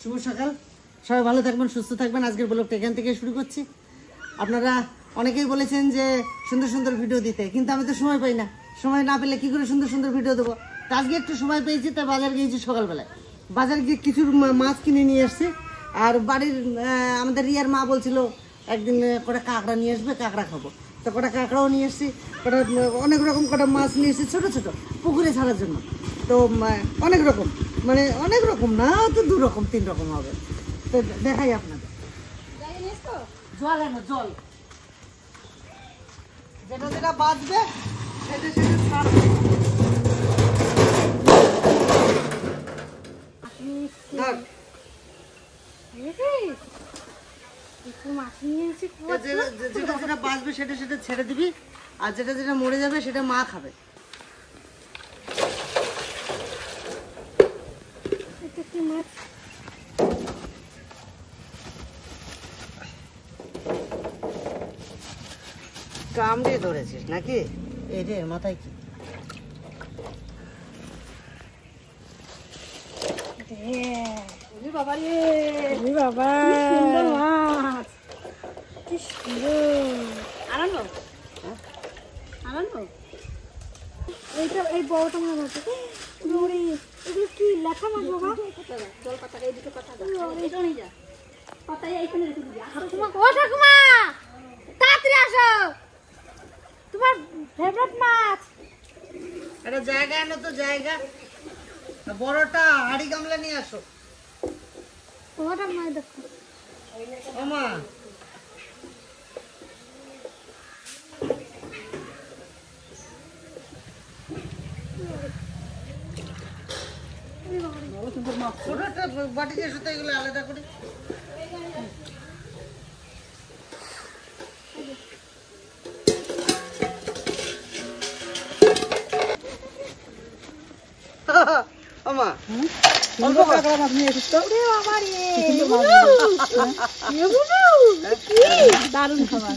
শুভ সকাল, সবাই ভালো থাকবেন, সুস্থ থাকবেন। আজকের ব্লগটা এখান থেকে শুরু করছি। আপনারা অনেকেই বলেছেন যে সুন্দর সুন্দর ভিডিও দিতে, কিন্তু আমি তো সময় পাই না। সময় না পেলে কি করে সুন্দর সুন্দর ভিডিও দেবো? তো আজকে একটু সময় পেয়েছি, তাই বাজার গিয়েছি সকালবেলায়। বাজার গিয়ে কিছু মাছ কিনে নিয়ে এসছি। আর বাড়ির আমাদের রিয়ার মা বলছিল একদিন কটা কাঁকড়া নিয়ে আসবে, কাঁকড়া খাবো। তো কটা কাঁকড়াও নিয়ে এসছি, কটা অনেক রকম কটা মাছ নিয়ে এসেছি ছোটো ছোটো পুকুরে ছাড়ার জন্য। তো অনেক রকম, মানে অনেক রকম না, তো 2 রকম 3 রকম হবে। তো দেখাই আপনাদের। জল এনো, জল যেটা যেটা বাঁচবে সেটা সেটা ছাড়বে। যেটা যেটা বাঁচবে সেটা সেটা ছেড়ে দিবি, আর যেটা যেটা মরে যাবে সেটা মা খাবে। কামড়ে ধরেছিস নাকি? এই রে মাথায় কি? বাবা রে বাবা, সুন্দর মাছ, কি সুন্দর। আরানো আরানো এইটা, এই বড়টা মনে হচ্ছে। এগুলো কি লেখা মাছ বাবা? জল পাতা, এই দুটো পাতা এটা নিয়ে যা, পাতা এইখানে রেখে দিবি। ও ঠাকুমা তাড়াতাড়ি আসো, তোমার ফেভারিট মাছ। একটা জায়গা এনো তো, জায়গা বড়টা হাড়ি গামলা নিয়ে আসো। ওটা মা দেখো, ও মা বাটি দিয়ে শুধু এগুলো আলাদা করি। দারুন খাবার।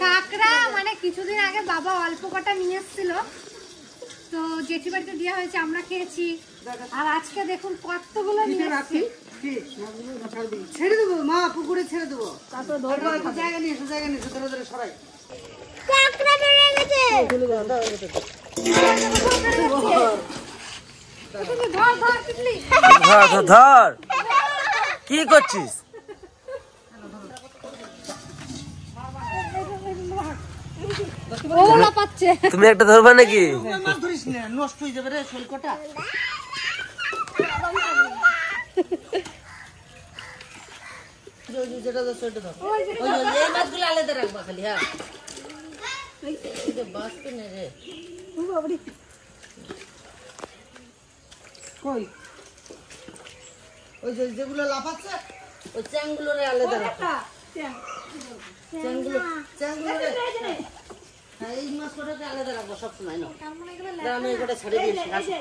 কাঁকড়া মানে কিছুদিন আগে বাবা অল্প কটা নিয়ে এসেছিল, তো জেঠি বাড়িতে দেওয়া হয়েছে, আমরা খেয়েছি। আর আজকে দেখুন কতগুলো নিয়ে এসেছি। ছেড়ে দেবো মা, পুকুরে ছেড়ে দেবো। জায়গা নিয়ে এসো, জায়গা নিয়ে এসো, ধরে ধরে সরাই। কাঁকড়া বেড়ে গেছে। ধর কি করছিস? তুমি একটা ধরবা নাকি? ধরিস না, নষ্ট হয়ে যাবে রে শৈলকটা। যেটা এই মাছগুলো আলাদা রাখবা খালি। হ্যাঁ বাঁচতে নেই রে। কই ওই যেগুলো লাফাচ্ছে ওই চ্যাংগুলো রে আলাদা রাখবা। চ্যাংগুলো রে, হ্যাঁ এই মাছ কটাকে আলাদা রাখবো সবসময়। না আমি এগুলো ছেড়ে দিয়েছি।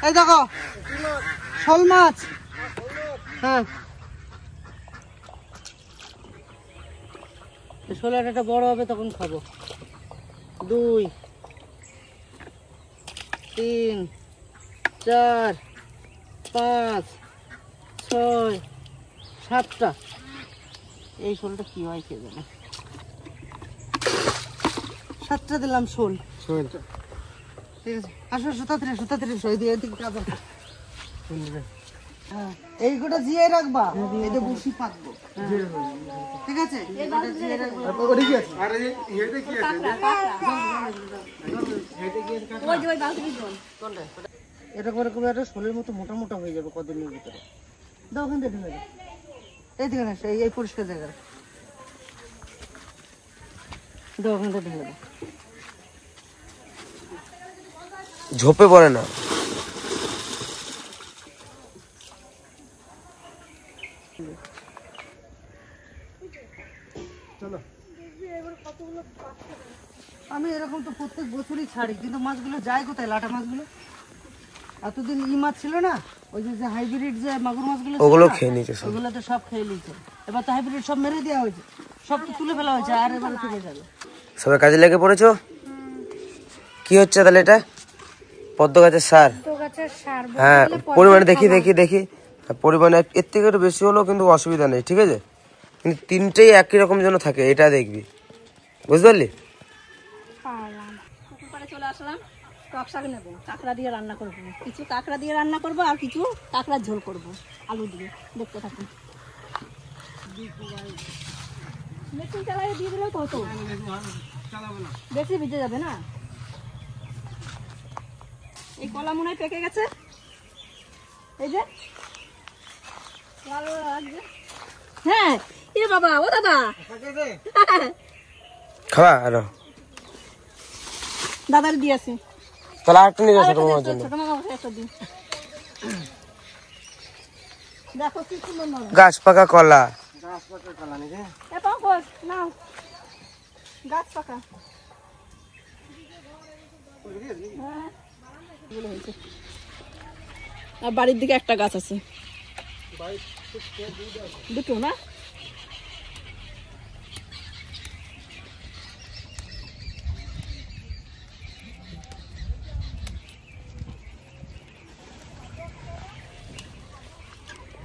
এই দেখো শোল মাছ। হ্যাঁ শোল একটা বড় হবে তখন খাবো। 2 3 4 5 6 7টা। এই শোলটা কি হয় কে জানে। 7টা দিলাম শোল। ঠিক আছে, আসো আসো তাড়াতাড়ি আসো, তাড়াতাড়ি আসো। হ্যাঁ এই গোটা জিয়ে রাখবা, এতে বসি পাতবো। ঠিক আছে, এটা করে করে একটা শোলের মতো মোটা মোটা হয়ে যাবে কদিনের ভিতরে। দাও ওখান থেকে ঢেলে দাও, এই দিকে না, এই পরিষ্কার জায়গা দাও, ওখান থেকে ঢেলে দাও। ঝোপে পড়ে না। আমি এরকম তো প্রত্যেক বছরই ছাড়ি, কিন্তু মাছগুলো যায় কোথায়? লাটা মাছগুলো এতদিন মাছ ছিল না, ওই যে হাইব্রিড যে মাগুর মাছগুলো ওগুলো খেয়ে নিয়েছে সব। ওগুলো তো সব খেয়ে নিয়েছে। এবার তো হাইব্রিড সব মেরে দেওয়া হয়েছে, সব তো তুলে ফেলা হয়েছে, আর এবার থেকে যাবে। সবাই কাজে লেগে পড়েছো? কি হচ্ছে তাহলে এটা? পদ্ম গাছের সার। তো গাছের সার হ্যাঁ, পরিমাণে দেখি পরিমাণে এর থেকে একটু বেশি হলেও কিন্তু অসুবিধা নেই, ঠিক আছে? কিন্তু তিনটেই একই রকম যেন থাকে, এটা দেখবি, বুঝতে পারলি? পারলাম। পুকুর পাড়ে চলে আসলাম, টক শাক নেবো, কাঁকড়া দিয়ে রান্না করবো, কিছু কাঁকড়া দিয়ে রান্না করবো আর কিছু কাঁকড়ার ঝোল করবো আলু দিয়ে। দেখতে থাকুন। মেশিন চালায় দিয়ে দিলেও তো হতো, বেশি ভিজে যাবে না। এই কলা মনে হয় পেকে গেছে, এই যে ভালো লাগছে। হ্যাঁ, এ বাবা, ও দাদা, খাওয়া আরো দাদার দিয়ে আসি। তাহলে আরেকটা নিয়ে যাও ছোট মামার জন্য। ছোট মামা একটা দিন, দেখো কি সুন্দর নরম। গাছ পাকা কলা। এ পঙ্কজ নাও, গাছ পাকা। হ্যাঁ, এগুলো হয়েছে। আর বাড়ির দিকে একটা গাছ আছে, দুটো না?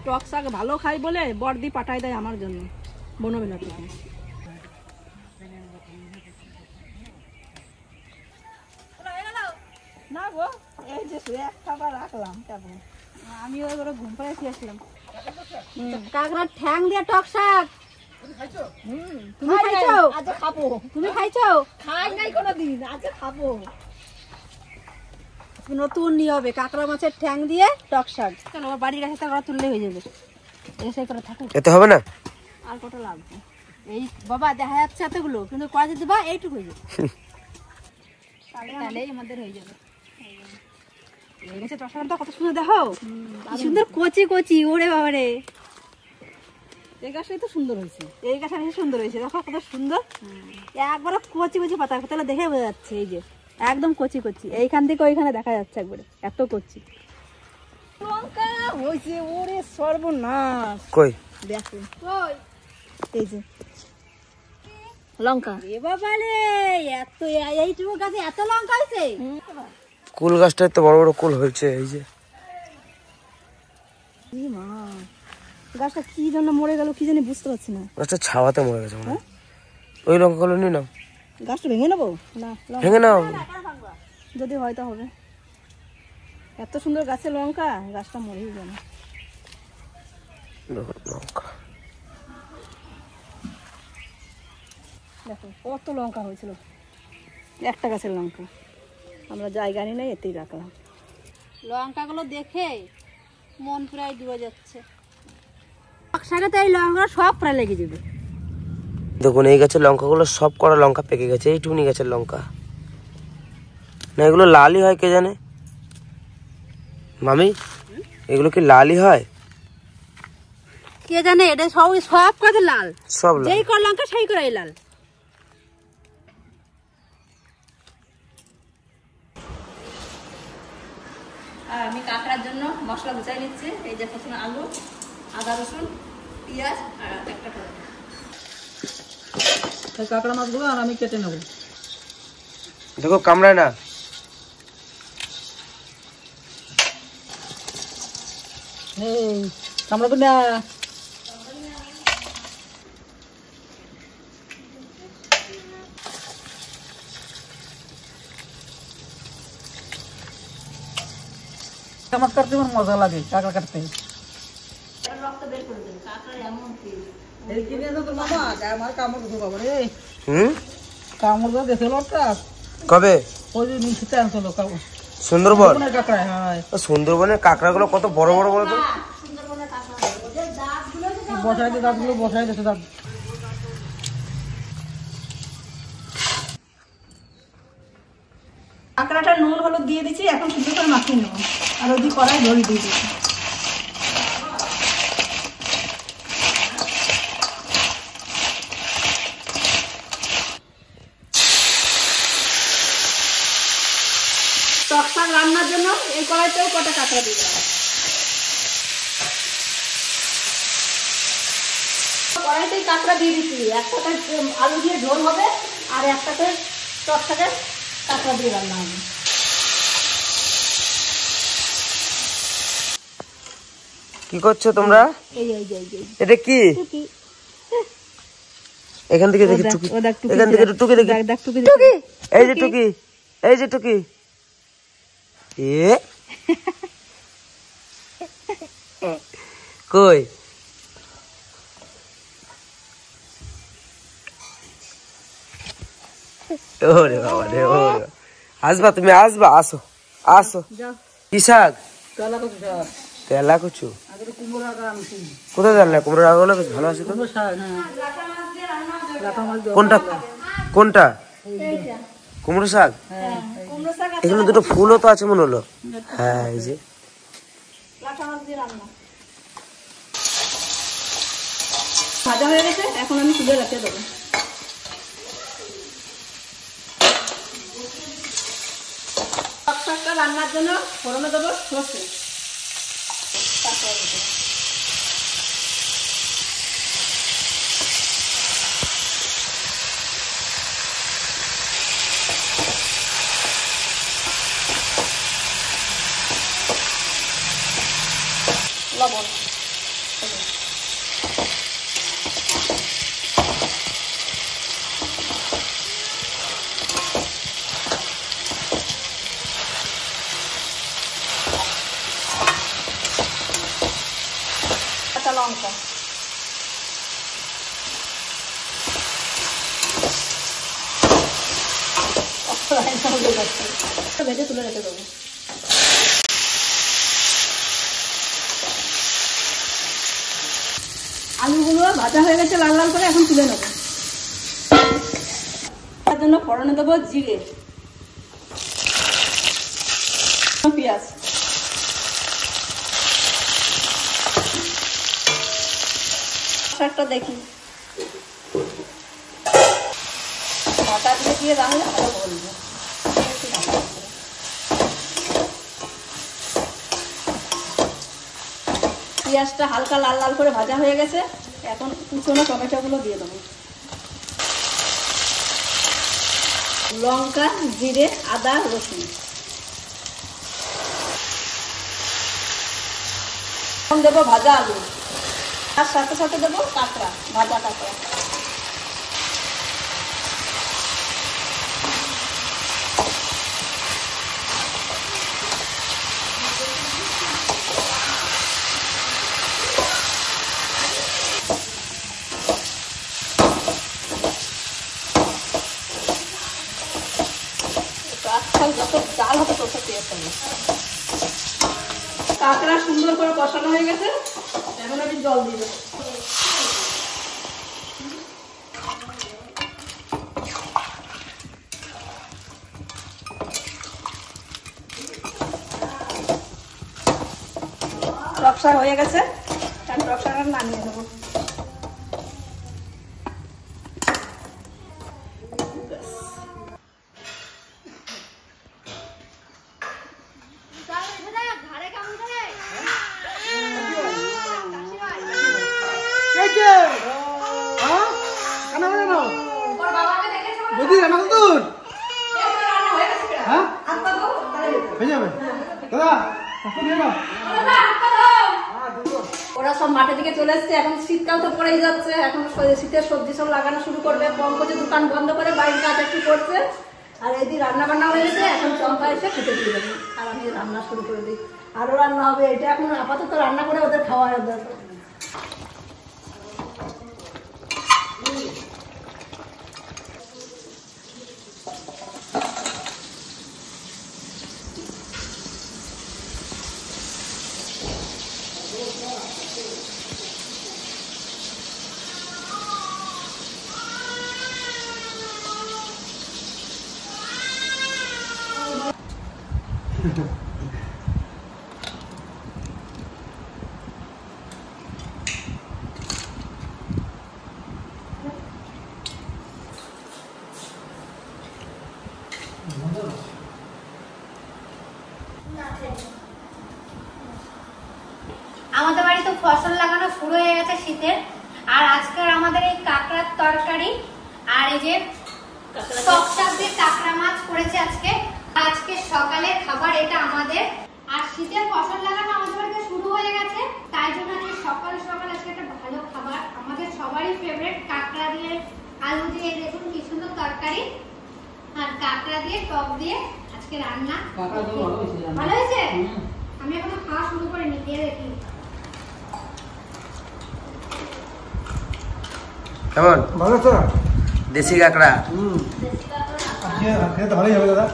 টক শাক ভালো খাই বলে বড়দি পাঠাই দেয় আমার জন্য বনবেলা থেকে। না গো, এই যে এক খাবার রাখলাম কেমন, আমিও এবারে ঘুম পাড়ে খেয়েছিলাম। কাঁকড়ার ঠ্যাং দিয়ে টক শাক। তুমি খাইছো? আজ খাবো। তুমি খাইছো? খাই নাই কোনোদিন, আজ খাবো। নতুন নিয়ে হবে কাঁকড়া মাছের ঠ্যাং দিয়ে টক শাক। চলো বাড়ির কাছে তার তুললে হয়ে যাবে। এসে করে থাকুক, এতে হবে না? আর কত লাগবে? এই বাবা দেখা যাচ্ছে এতগুলো, কিন্তু কয় যদি বা এইটুকু হয়ে যাবে, তাহলেই আমাদের হয়ে যাবে। এই গাছে টক শাকটা কত সুন্দর, দেখো কি সুন্দর কচি কচি, ওরে বাবা রে। এই গাছটাই তো সুন্দর হয়েছে, এই গাছটা বেশি সুন্দর হয়েছে, দেখো কত সুন্দর। একবারে কচি কচি পাতা, তাহলে দেখে বোঝা যাচ্ছে। এই যে একদম কচি কচি, এইখান থেকে ওইখানে দেখা যাচ্ছে একবারে, এত কচি। লঙ্কা হয়েছে, ওরে সর্বনাশ। কই দেখো কই এই যে লঙ্কা। এ বাবা রে, এত এইটুকু গাছে এত লঙ্কা হয়েছে। কুল গাছটায় তো বড় বড় কুল হয়েছে, এই যে। মা, গাছটা কি জন্য মরে গেল কি জানি বুঝতে পারছি না। গাছটা ছাওয়াতে মরে গেছে মনে হয়। ওই লঙ্কাগুলো নিয়ে নাও, গাছটা ভেঙে নেবো না? ভেঙে নাও। যদি হয়তো হবে, এত সুন্দর গাছের লঙ্কা, গাছটা মরেই গেল। লঙ্কা দেখো কত লঙ্কা হয়েছিল, একটা গাছের লঙ্কা। আমরা জায়গা নিয়ে নাই, এতেই রাখলাম। লঙ্কাগুলো দেখে মন প্রায় ডুবে যাচ্ছে। টক শাকে তো এই লঙ্কা সব প্রায় লেগে যাবে। দেখুন, এই গাছের লঙ্কাগুলো সব করা লঙ্কা পেকে গেছে, এইটুকুনি গাছের লঙ্কা। না এগুলো লালই হয়, কে জানে? মামি, এগুলো কি লালই হয়? কে জানে, এটা সব সব কাজে লাল, সব লাল। যেই কর লঙ্কা সেই করাই লাল। আর আমি কাঁকড়ার জন্য মশলা গুছাই নিচ্ছি। এই যে প্রথমে আলু, আদা রসুন, পেঁয়াজ আর একটা টমেটো। কাঁকড়া মাছগুলো আর আমি কেটে নেবো। দেখো কামড়ায় না। কামড়াবে না। মাছ কাটতে আমার মজা লাগে, কাঁকড়া কাটতে। কবে? সুন্দরবন? কাঁকড়া সুন্দরবনের কাঁকড়াগুলো কত বড় বড় বড় তো। বসাই দে দাঁতগুলো, বসাই দিতে দাঁত। কাঁকড়াটা নুন হলুদ দিয়ে দিচ্ছি, এখন সুন্দর করে মাখিয়ে নেবো। আর ওই কড়াই ধরে দিয়ে দিচ্ছি। টক শাক রান্নার জন্য এই কড়াইতেও কটা কাঁকড়া দিয়ে দেবো। কড়াইতেই কাঁকড়া দিয়ে দিচ্ছি, একটাতে আলু দিয়ে ঝোল হবে আর একটাতে টক শাকের কাঁকড়া দিয়ে রান্না হবে। কি করছো তোমরা? এই এই যে এটা কি? এখান থেকে দেখি টুকি, এখান থেকে টুকি দেখি, এই যে টুকি, এই যে টুকি, এ কই? ওরে বাবা রে, ওরে আসবা তুমি, আসবা, আসো আসো। কি শাক? তেলা কচু। কোথায় জানলে? কুমড়োর আগুলো বেশ ভালো আছে তো। কোনটা কোনটা? কুমড়ো শাক। এখানে দুটো ফুলও তো আছে মনে হলো। হ্যাঁ এই যে ভাজা হয়ে গেছে, এখন আমি তুলে রেখে দেবো। টক শাকটা রান্নার জন্য ফোড়নে দেবো সর্ষে, লবণ, কাঁচা লঙ্কা, ভেজে তুলে রেখে দেবো। আলুগুলো ভাজা হয়ে গেছে লাল লাল করে, এখন তুলে নেব। তার জন্য ফোড়নে দেবো জিরে, পেঁয়াজ, শাকটা দেখি ঢাকা দিয়ে রান্না ভালো বলবো। পেঁয়াজটা হালকা লাল লাল করে ভাজা হয়ে গেছে, এখন কুচনো টমেটোগুলো দিয়ে দেবো। লঙ্কা, জিরে, আদা, রসুন, দেবো ভাজা আলু, আর সাথে সাথে দেবো কাঁকড়া, ভাজা কাঁকড়া। ডাল হতে করতে পেয়েছে, কাঁকড়া সুন্দর করে কষানো হয়ে গেছে, এখন আমি জল দিয়ে দেবো। টক শাক হয়ে গেছে, আমি টক শাক নামিয়ে দেবো। ওরা সব মাঠের দিকে চলে এসছে, এখন শীতকাল তো পড়েই যাচ্ছে, এখন শীতের সবজি সব লাগানো শুরু করবে। পঙ্কজের দোকান বন্ধ করে বাইরের কাজ একটু করছে, আর এদিকে রান্না বান্না হয়ে গেছে, এখন চম্পা এসে খেতে দিয়ে দেবে, আর আমি রান্না শুরু করে দিই। আরো রান্না হবে, এটা এখন আপাতত রান্না করে ওদের খাওয়া দরকার। আমাদের বাড়ি তো ফসল লাগানো শুরু হয়ে গেছে শীতের। আর আজকের আমাদের এই কাঁকড়ার তরকারি আর এই যে টক শাক দিয়ে কাঁকড়া মাছ করেছে আজকে। আজকে সকালে খাবার এটা আমাদের। আর শীতের ফসল লাগানো আমাদের বাড়িতে শুরু হয়ে গেছে, তাই জন্য আজকে সকাল সকাল আজকে একটা ভালো খাবার আমাদের সবারই ফেভারিট, কাঁকড়া দিয়ে আলু দিয়ে দেখুন কি সুন্দর তরকারি আর কাঁকড়া দিয়ে টক দিয়ে আজকে রান্না। ভালো হয়েছে? আমি এখনো খাওয়া শুরু করিনি, খেয়ে দেখি কেমন ভালো তো দেশি কাঁকড়া। খেতে ভালোই হবে দাদা,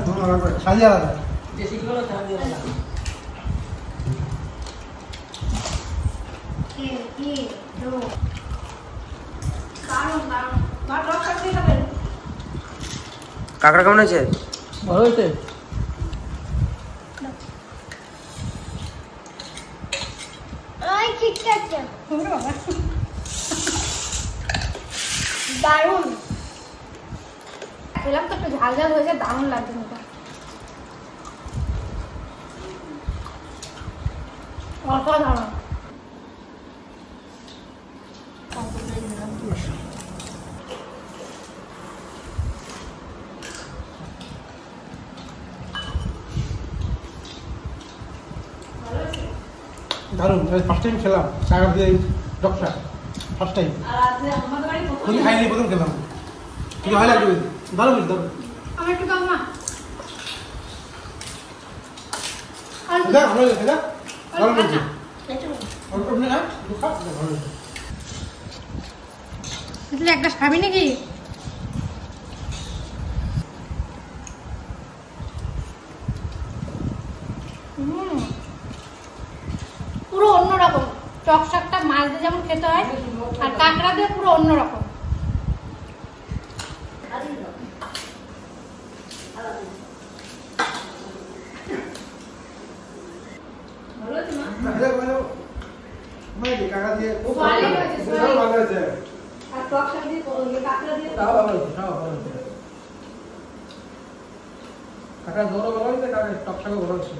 সাজিয়ে আলাদা। কাঁকড়া কেমন হয়েছে? ভালো হয়েছে। দারুন খেলাম তো, একটু ঝাল ঝাল হয়েছে, দারুন লাগছে মুখে। অসাধারণ। দারুন, ফার্স্ট টাইম খেলাম কাঁকড়া দিয়ে টক শাক, ফার্স্ট টাইম। খুবই খাইনি, প্রথম খেলাম, খুবই ভালো লাগবে, দারুন হয়েছে, দারুন। আমার একটু দাও মা। দাদা ভালো হয়েছে, দাদা দারুন হয়েছে। অল্প আপনি না ভালো হয়েছে। একটা খাবি নাকি? পুরো অন্যরকম। টক শাকটা মাছ দিয়ে যেমন খেতে হয় আর কাঁকড়া দিয়ে পুরো অন্যরকম। কাঁকড়া দিয়ে ভালো হয়েছে। আর টক শাক দিয়ে কাঁকড়া দিয়ে তাও ভালো হয়েছে, তাও ভালো হয়েছে। কাঁকড়া ঝোলও ভালো হয়েছে, কাঁকড়া টক শাকও ভালো হয়েছে।